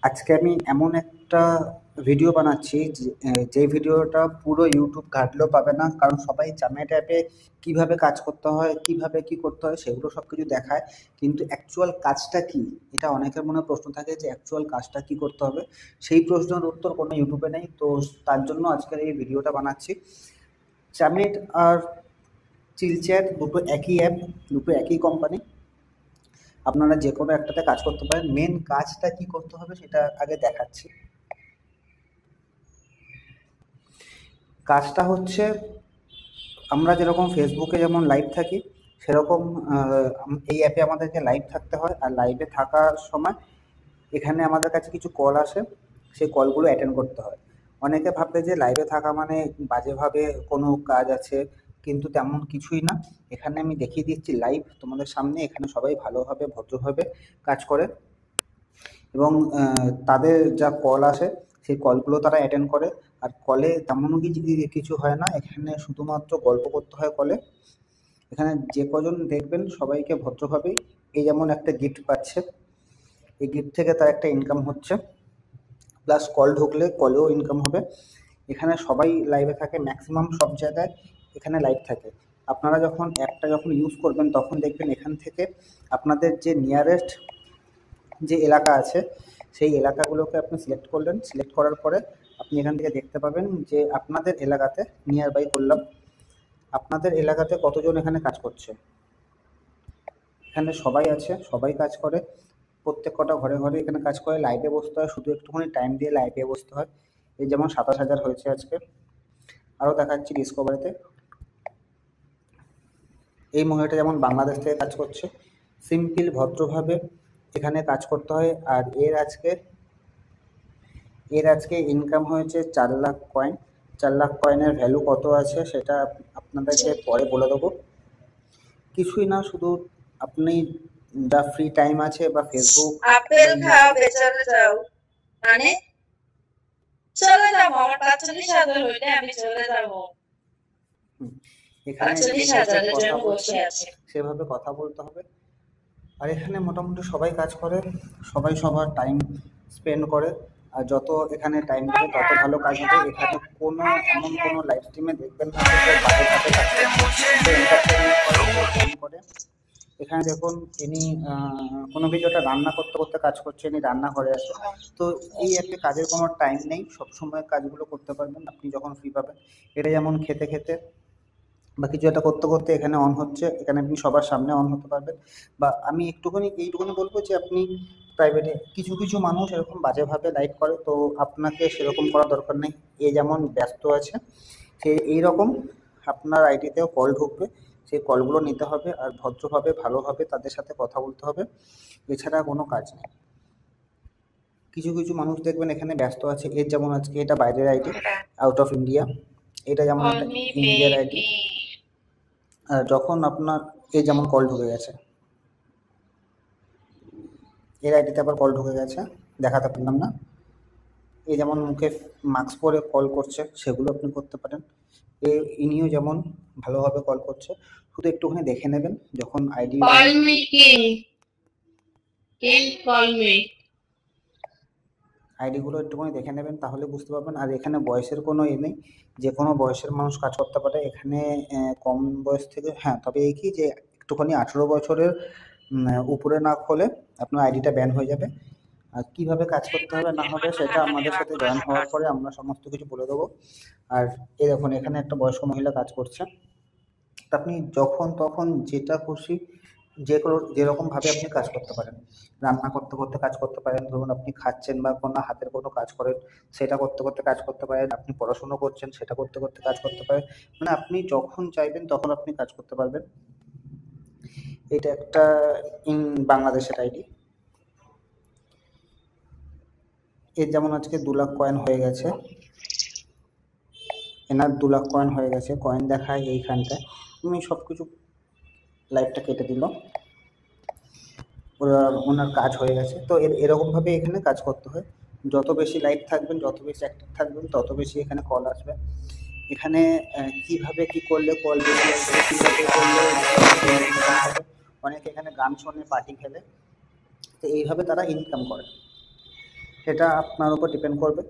আজকে আমি এমন একটা ভিডিও বানাচ্ছি যে ভিডিওটা পুরো ইউটিউব ঘাটলেও পাবে না, কারণ সবাই জামায়াত অ্যাপে কিভাবে কাজ করতে হয়, কিভাবে কি করতে হয় সেগুলো সব কিছু দেখায়। কিন্তু অ্যাকচুয়াল কাজটা কি, এটা অনেকের মনে প্রশ্ন থাকে যে অ্যাকচুয়াল কাজটা কি করতে হবে। সেই প্রশ্নের উত্তর কোনো ইউটিউবে নেই, তো তার জন্য আজকের এই ভিডিওটা বানাচ্ছি। জামায়াত আর চিলচ্যাট দুটো একই অ্যাপ, দুটো একই কোম্পানি। আপনারা যে কোনো একটাতে কাজ করতে পারেন। মেন কাজটা কি করতে হবে সেটা আগে দেখাচ্ছি। কাজটা হচ্ছে, আমরা যেরকম ফেসবুকে যেমন লাইভ থাকি, সেরকম এই অ্যাপে আমাদেরকে লাইভ থাকতে হয়। আর লাইভে থাকার সময় এখানে আমাদের কাছে কিছু কল আসে, সেই কলগুলো অ্যাটেন্ড করতে হয়। অনেকে ভাববে যে লাইভে থাকা মানে বাজেভাবে কোনো কাজ আছে, কিন্তু তেমন কিছুই না। এখানে আমি দেখিয়ে দিচ্ছি লাইভ তোমাদের সামনে, এখানে সবাই ভালোভাবে ভদ্রভাবে কাজ করে এবং তাদের যা কল আসে সেই কলগুলো তারা অ্যাটেন্ড করে। আর কলে তেমনও কিছু হয় না, এখানে শুধুমাত্র গল্প করতে হয় কলে। এখানে যে কজন দেখবেন সবাইকে ভদ্রভাবেই, এই যেমন একটা গিফট পাচ্ছে, এই গিফট থেকে তার একটা ইনকাম হচ্ছে, প্লাস কল ঢুকলে কলেও ইনকাম হবে। এখানে সবাই লাইভে থাকে, ম্যাক্সিমাম সব জায়গায় এখানে লাইভ থাকে। আপনারা যখন অ্যাপটা ইউজ করবেন তখন দেখবেন এখান থেকে আপনাদের যে নিয়ারেস্ট যে এলাকা আছে সেই এলাকাগুলোকে আপনি সিলেক্ট করলেন। সিলেক্ট করার পরে আপনি এখান থেকে দেখতে পাবেন যে আপনাদের এলাকাতে, নিয়ার বাই করলাম, আপনাদের এলাকাতে কতজন এখানে কাজ করছে। এখানে সবাই আছে, সবাই কাজ করে, প্রত্যেক কটা ঘরে ঘরে এখানে কাজ করে। লাইভে বসতে হয়, শুধু একটুখানি টাইম দিয়ে লাইভে বসতে হয়। এই যেমন 27,000 হয়েছে আজকে। আরও দেখাচ্ছি ডিসকভারিতে, এই মহিলাটা যেমন বাংলাদেশ থেকে কাজ করছে। সিম্পল ভদ্রভাবে এখানে কাজ করতে হয়। আর এর আজকে ইনকাম হয়েছে 4 লাখ কয়েন। 4 লাখ কয়েনের ভ্যালু কত আছে সেটা আপনাদেরকে পরে বলে দেবো। কিছুই না, শুধু আপনি যা ফ্রি টাইম আছে বা ফেসবুক, আপেল খাওয়াবে, চলে যাও। মানে চলে যাবো, আমার 45,000 হইলে আমি চলে যাবো। এখানে 45,000-এর জন্য বসে আছে, সেভাবে কথা বলতে হবে। আর এখানে মোটামুটি সবাই কাজ করে, সবাই সবার টাইম স্পেন্ড করে। আর যত এখানে টাইম দেবে তত ভালো কাজ হবে। এখানে এমন কোনো লাইভ স্ট্রিমে দেখবেন না যে কেউ বাজেভাবে কাজ করছে, এন্টারটেনমেন্ট করে। এখানে দেখুন, ইনি কোনো ভিডিওটা রান্না করতে করতে কাজ করছে, ইনি রান্নাঘরে আছে। তো এই অ্যাপে কাজের কোনো টাইম নেই, সবসময় কাজগুলো করতে পারবেন আপনি যখন ফ্রি পাবেন। এটা যেমন খেতে খেতে বা কিছু একটা করতে করতে এখানে অন হচ্ছে, এখানে আপনি সবার সামনে অন হতে পারবেন। বা আমি এইটুকুনি বলবো যে আপনি প্রাইভেটে, কিছু কিছু মানুষ এরকম বাজেভাবে লাইভ করে, তো আপনাকে সেরকম করার দরকার নেই। এ যেমন ব্যস্ত আছে, সে এইরকম আপনার আইডিতেও কল ঢুকবে, সেই কলগুলো নিতে হবে আর ভদ্রভাবে ভালোভাবে তাদের সাথে কথা বলতে হবে। এছাড়া কোনো কাজ নেই। কিছু কিছু মানুষ দেখবেন এখানে ব্যস্ত আছে, এর যেমন আজকে এটা বাইরের আইডি, আউট অফ ইন্ডিয়া। এটা যেমন একটা ইন্ডিয়ার আইডি। যখন আপনার এই যেমন কল ঢুকে গেছে, এর আইডিতে আবার কল ঢুকে গেছে, দেখাতে পারলাম না। এই যেমন মুখে মাস্ক পরে কল করছে, সেগুলো আপনি করতে পারেন। ইনিও যেমন ভালোভাবে কল করছে, শুধু একটুখানি দেখে নেবেন যখন আইডি আইডিগুলো একটুখানি দেখে নেবেন, তাহলে বুঝতে পারবেন। আর এখানে বয়সের কোনো নেই, যে কোনো বয়সের মানুষ কাজ করতে পারে এখানে। কম বয়স থেকে, হ্যাঁ, তবে এই কি যে একটুখানি 18 বছরের উপরে না হলে আপনার আইডিটা ব্যান হয়ে যাবে। আর কীভাবে কাজ করতে হবে না হবে সেটা আমাদের সাথে জয়েন হওয়ার পরে আমরা সমস্ত কিছু বলে দেবো। আর এই দেখুন, এখানে একটা বয়স্ক মহিলা কাজ করছে। তা আপনি যখন তখন যেটা খুশি যেরকমভাবে আপনি কাজ করতে পারেন। রান্না করতে করতে কাজ করতে পারেন, ধরুন আপনি খাচ্ছেন বা কোনো হাতের কোনো কাজ করেন, সেটা করতে করতে কাজ করতে পারেন। আপনি পড়াশুনো করছেন, সেটা করতে করতে কাজ করতে পারেন। মানে আপনি যখন চাইবেন তখন আপনি কাজ করতে পারবেন। এটা একটা বাংলাদেশের আইডি। এর যেমন আজকে 2 লাখ কয়েন হয়ে গেছে, এনার 2 লাখ কয়েন হয়ে গেছে, কয়েন দেখায় এইখানটায়। আমি সব কিছু, লাইভটা কেটে দিল, ওনার কাজ হয়ে গেছে। তো এরকমভাবে এখানে কাজ করতে হয়। যত বেশি লাইভ থাকবেন, যত বেশি অ্যাক্টিভ থাকবেন, তত বেশি এখানে কল আসবে। এখানে কীভাবে কী করলে কল বেশি আসবে, কীভাবে করলে ইনকাম হবে। অনেকে এখানে গান শোনে, পার্টি খেলে, তো এইভাবে তারা ইনকাম করে। সেটা আপনার উপর ডিপেন্ড করবে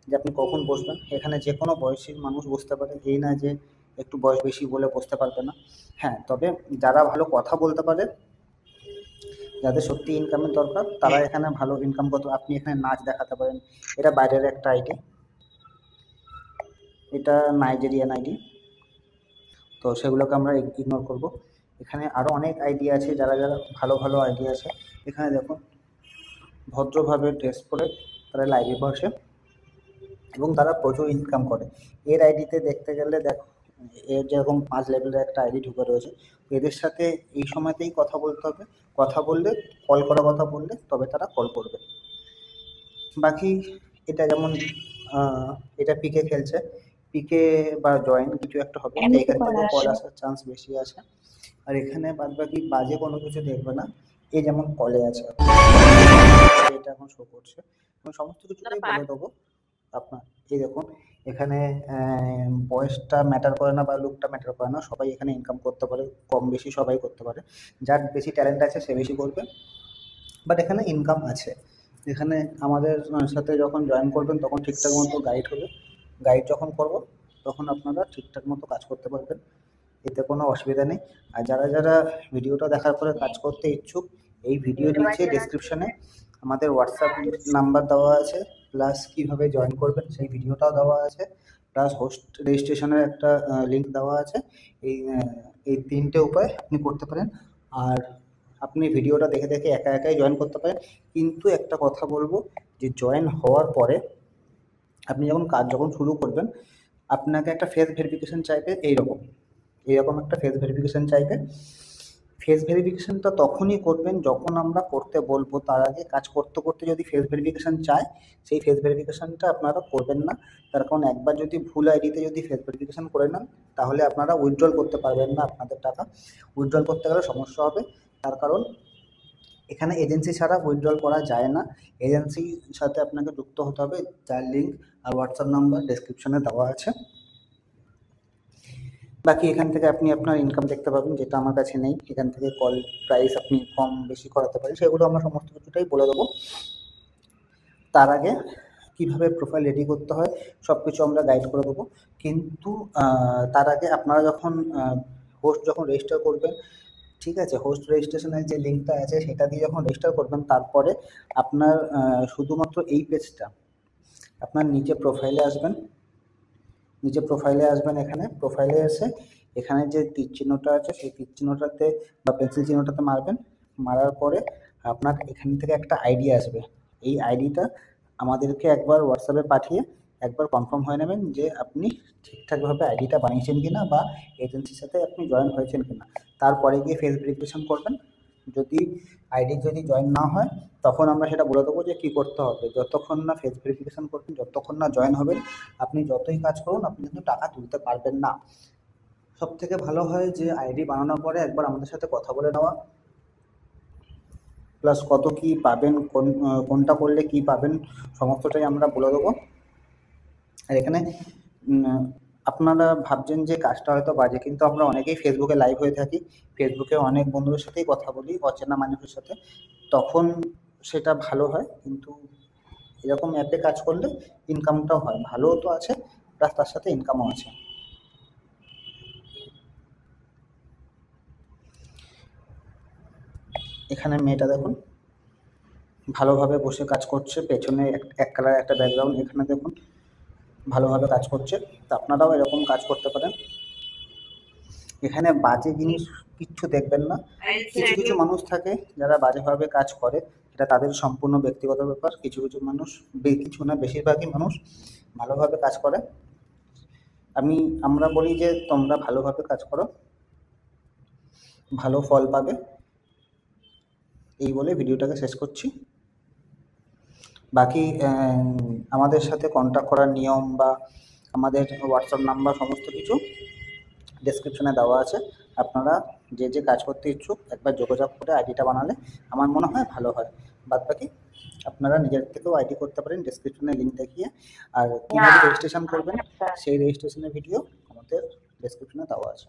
যে আপনি কখন বসবেন। এখানে যে কোনো বয়সী মানুষ বসতে পারে, এই না যে একটু বয়স বেশি বলে বসতে পারবে না। হ্যাঁ, তবে যারা ভালো কথা বলতে পারে, যাদের সত্যি ইনকামের দরকার, তারা এখানে ভালো ইনকাম করতে, আপনি এখানে নাচ দেখাতে পারেন। এটা বাইরের একটা আইডি, এটা নাইজেরিয়ান আইডি, তো সেগুলোকে আমরা ইগনোর করব। এখানে আরও অনেক আইডি আছে, যারা যারা ভালো ভালো আইডি আছে। এখানে দেখুন, ভদ্রভাবে ড্রেস পরে তারা লাইভে বসে এবং তারা প্রচুর ইনকাম করে। এর আইডিতে দেখতে গেলে দেখো, এর যেরকম 5 লেভেলের একটা আইডি ঢুকে রয়েছে। এদের সাথে এই সময়তেই কথা বলতে হবে, কথা বললে, কল করার কথা বললে তবে তারা কল করবে। বাকি এটা যেমন এটা পিকে খেলছে, পিকে বা জয়েন কিছু একটা হবে, তো এখান থেকে কল আসার চান্স বেশি আছে। আর এখানে বাদ বাকি বাজে কোনো কিছু দেখবে না। এই যেমন কলে আছে, এটা এখন শো করছে, আমি সমস্ত কিছুটাই বলে দেবো আপনার। এই দেখুন, এখানে বয়সটা ম্যাটার করে না বা লুকটা ম্যাটার করে না, সবাই এখানে ইনকাম করতে পারে, কম বেশি সবাই করতে পারে। যার বেশি ট্যালেন্ট আছে সে বেশি করবে, বাট এখানে ইনকাম আছে। এখানে আমাদের সাথে যখন জয়েন করবেন তখন ঠিকঠাক মতো গাইড হবে, গাইড যখন করব তখন আপনারা ঠিকঠাক মতো কাজ করতে পারবেন, এতে কোনো অসুবিধা নেই। আর যারা যারা ভিডিওটা দেখার পরে কাজ করতে ইচ্ছুক, এই ভিডিও নিচে ডেসক্রিপশনে আমাদের হোয়াটসঅ্যাপ নাম্বার দেওয়া আছে, প্লাস কীভাবে জয়েন করবেন সেই ভিডিওটাও দেওয়া আছে, প্লাস হোস্ট রেজিস্ট্রেশনের একটা লিঙ্ক দেওয়া আছে। এই 3টে উপায় আপনি করতে পারেন। আর আপনি ভিডিওটা দেখে দেখে একা একাই জয়েন করতে পারেন। কিন্তু একটা কথা বলবো, যে জয়েন হওয়ার পরে আপনি যখন কাজ শুরু করবেন, আপনাকে একটা ফেস ভেরিফিকেশন চাইবে, এইরকম একটা ফেস ভেরিফিকেশন চাইবে। ফেস ভেরিফিকেশনটা তখনই করবেন যখন আমরা করতে বলবো, তার আগে কাজ করতে করতে যদি ফেস ভেরিফিকেশন চায়, সেই ফেস ভেরিফিকেশনটা আপনারা করবেন না। তার কারণ একবার যদি ভুল আইডিতে যদি ফেস ভেরিফিকেশন করে নেন, তাহলে আপনারা উইথড্রল করতে পারবেন না আপনাদের টাকা। উইথড্রল করতে গেলে সমস্যা হবে, তার কারণ এখানে এজেন্সি ছাড়া উইথড্রল করা যায় না। এজেন্সির সাথে আপনাকে যুক্ত হতে হবে, যার লিঙ্ক আর হোয়াটসঅ্যাপ নাম্বার ডেসক্রিপশনে দেওয়া আছে। বাকি এখান থেকে আপনি আপনার ইনকাম দেখতে পাবেন, যেটা আমার কাছে নেই। এখান থেকে কল প্রাইস আপনি কম বেশি করাতে পারেন, সেগুলো আমরা সমস্ত কিছুটাই বলে দেবো। তার আগে কীভাবে প্রোফাইল রেডি করতে হয় সব কিছু আমরা গাইড করে দেবো। কিন্তু তার আগে আপনারা যখন হোস্ট রেজিস্টার করবেন, ঠিক আছে, হোস্ট রেজিস্ট্রেশনের যে লিঙ্কটা আছে সেটা দিয়ে যখন রেজিস্টার করবেন, তারপরে আপনার শুধুমাত্র এই পেজটা, আপনার নিচে প্রোফাইলে আসবেন, এখানে প্রোফাইলে এসে এখানে যে তীর চিহ্নটা আছে সেই তীর চিহ্নটাতে বা পেন্সিল চিহ্নটাতে মারবেন। মারার পরে আপনার এখান থেকে একটা আইডি আসবে, এই আইডিটা আমাদেরকে একবার হোয়াটসঅ্যাপে পাঠিয়ে একবার কনফার্ম হয়ে নেবেন যে আপনি ঠিকঠাকভাবে আইডিটা বানিয়েছেন কিনা বা এজেন্সির সাথে আপনি জয়েন হয়েছেন কিনা। তারপরে গিয়ে ফেস ভেরিফিকেশন করবেন। যদি আইডি জয়েন না হয়, তখন আমরা সেটা বলে দেবো যে কী করতে হবে। যতক্ষণ না ফেস ভেরিফিকেশন করবেন, যতক্ষণ না জয়েন হবেন, আপনি যতই কাজ করুন আপনি কিন্তু টাকা তুলতে পারবেন না। সবথেকে ভালো হয় যে আইডি বানানোর পরে একবার আমাদের সাথে কথা বলে নেওয়া, প্লাস কত কী পাবেন, কোনটা করলে কী পাবেন, সমস্তটাই আমরা বলে দেবো। আর এখানে আপনারা ভাবছেন যে কাজটা হয়তো বাজে, কিন্তু আমরা অনেকেই ফেসবুকে লাইভ হয়ে থাকি, ফেসবুকে অনেক বন্ধুদের সাথেই কথা বলি, অচেনা মানুষের সাথে, তখন সেটা ভালো হয়। কিন্তু এরকম অ্যাপে কাজ করলে ইনকামটাও হয়, ভালোও তো আছে, প্লাস তার সাথে ইনকামও আছে। এখানে মেয়েটা দেখুন ভালোভাবে বসে কাজ করছে, পেছনে এক কালার একটা ব্যাকগ্রাউন্ড, এখানে দেখুন ভালোভাবে কাজ করছে। তো আপনারাও এরকম কাজ করতে পারেন। এখানে বাজে জিনিস কিচ্ছু দেখবেন না। কিছু কিছু মানুষ থাকে যারা বাজেভাবে কাজ করে, এটা তাদের সম্পূর্ণ ব্যক্তিগত ব্যাপার। কিছু কিছু মানুষ, কিছু না বেশিরভাগই মানুষ ভালোভাবে কাজ করে। আমরা বলি যে তোমরা ভালোভাবে কাজ করো, ভালো ফল পাবে, এই বলে ভিডিওটাকে শেষ করছি। বাকি আমাদের সাথে কন্ট্যাক্ট করার নিয়ম বা আমাদের হোয়াটসঅ্যাপ নাম্বার সমস্ত কিছু ডেসক্রিপশনে দেওয়া আছে। আপনারা যে যে কাজ করতে ইচ্ছুক একবার যোগাযোগ করে আইডিটা বানালে আমার মনে হয় ভালো হয়। বাদবাকি আপনারা নিজের থেকেও আইডি করতে পারেন ডেসক্রিপশনে লিঙ্ক দেখিয়ে। আর কীভাবে রেজিস্ট্রেশন করবেন সেই রেজিস্ট্রেশনের ভিডিও আমাদের ডেসক্রিপশনে দেওয়া আছে।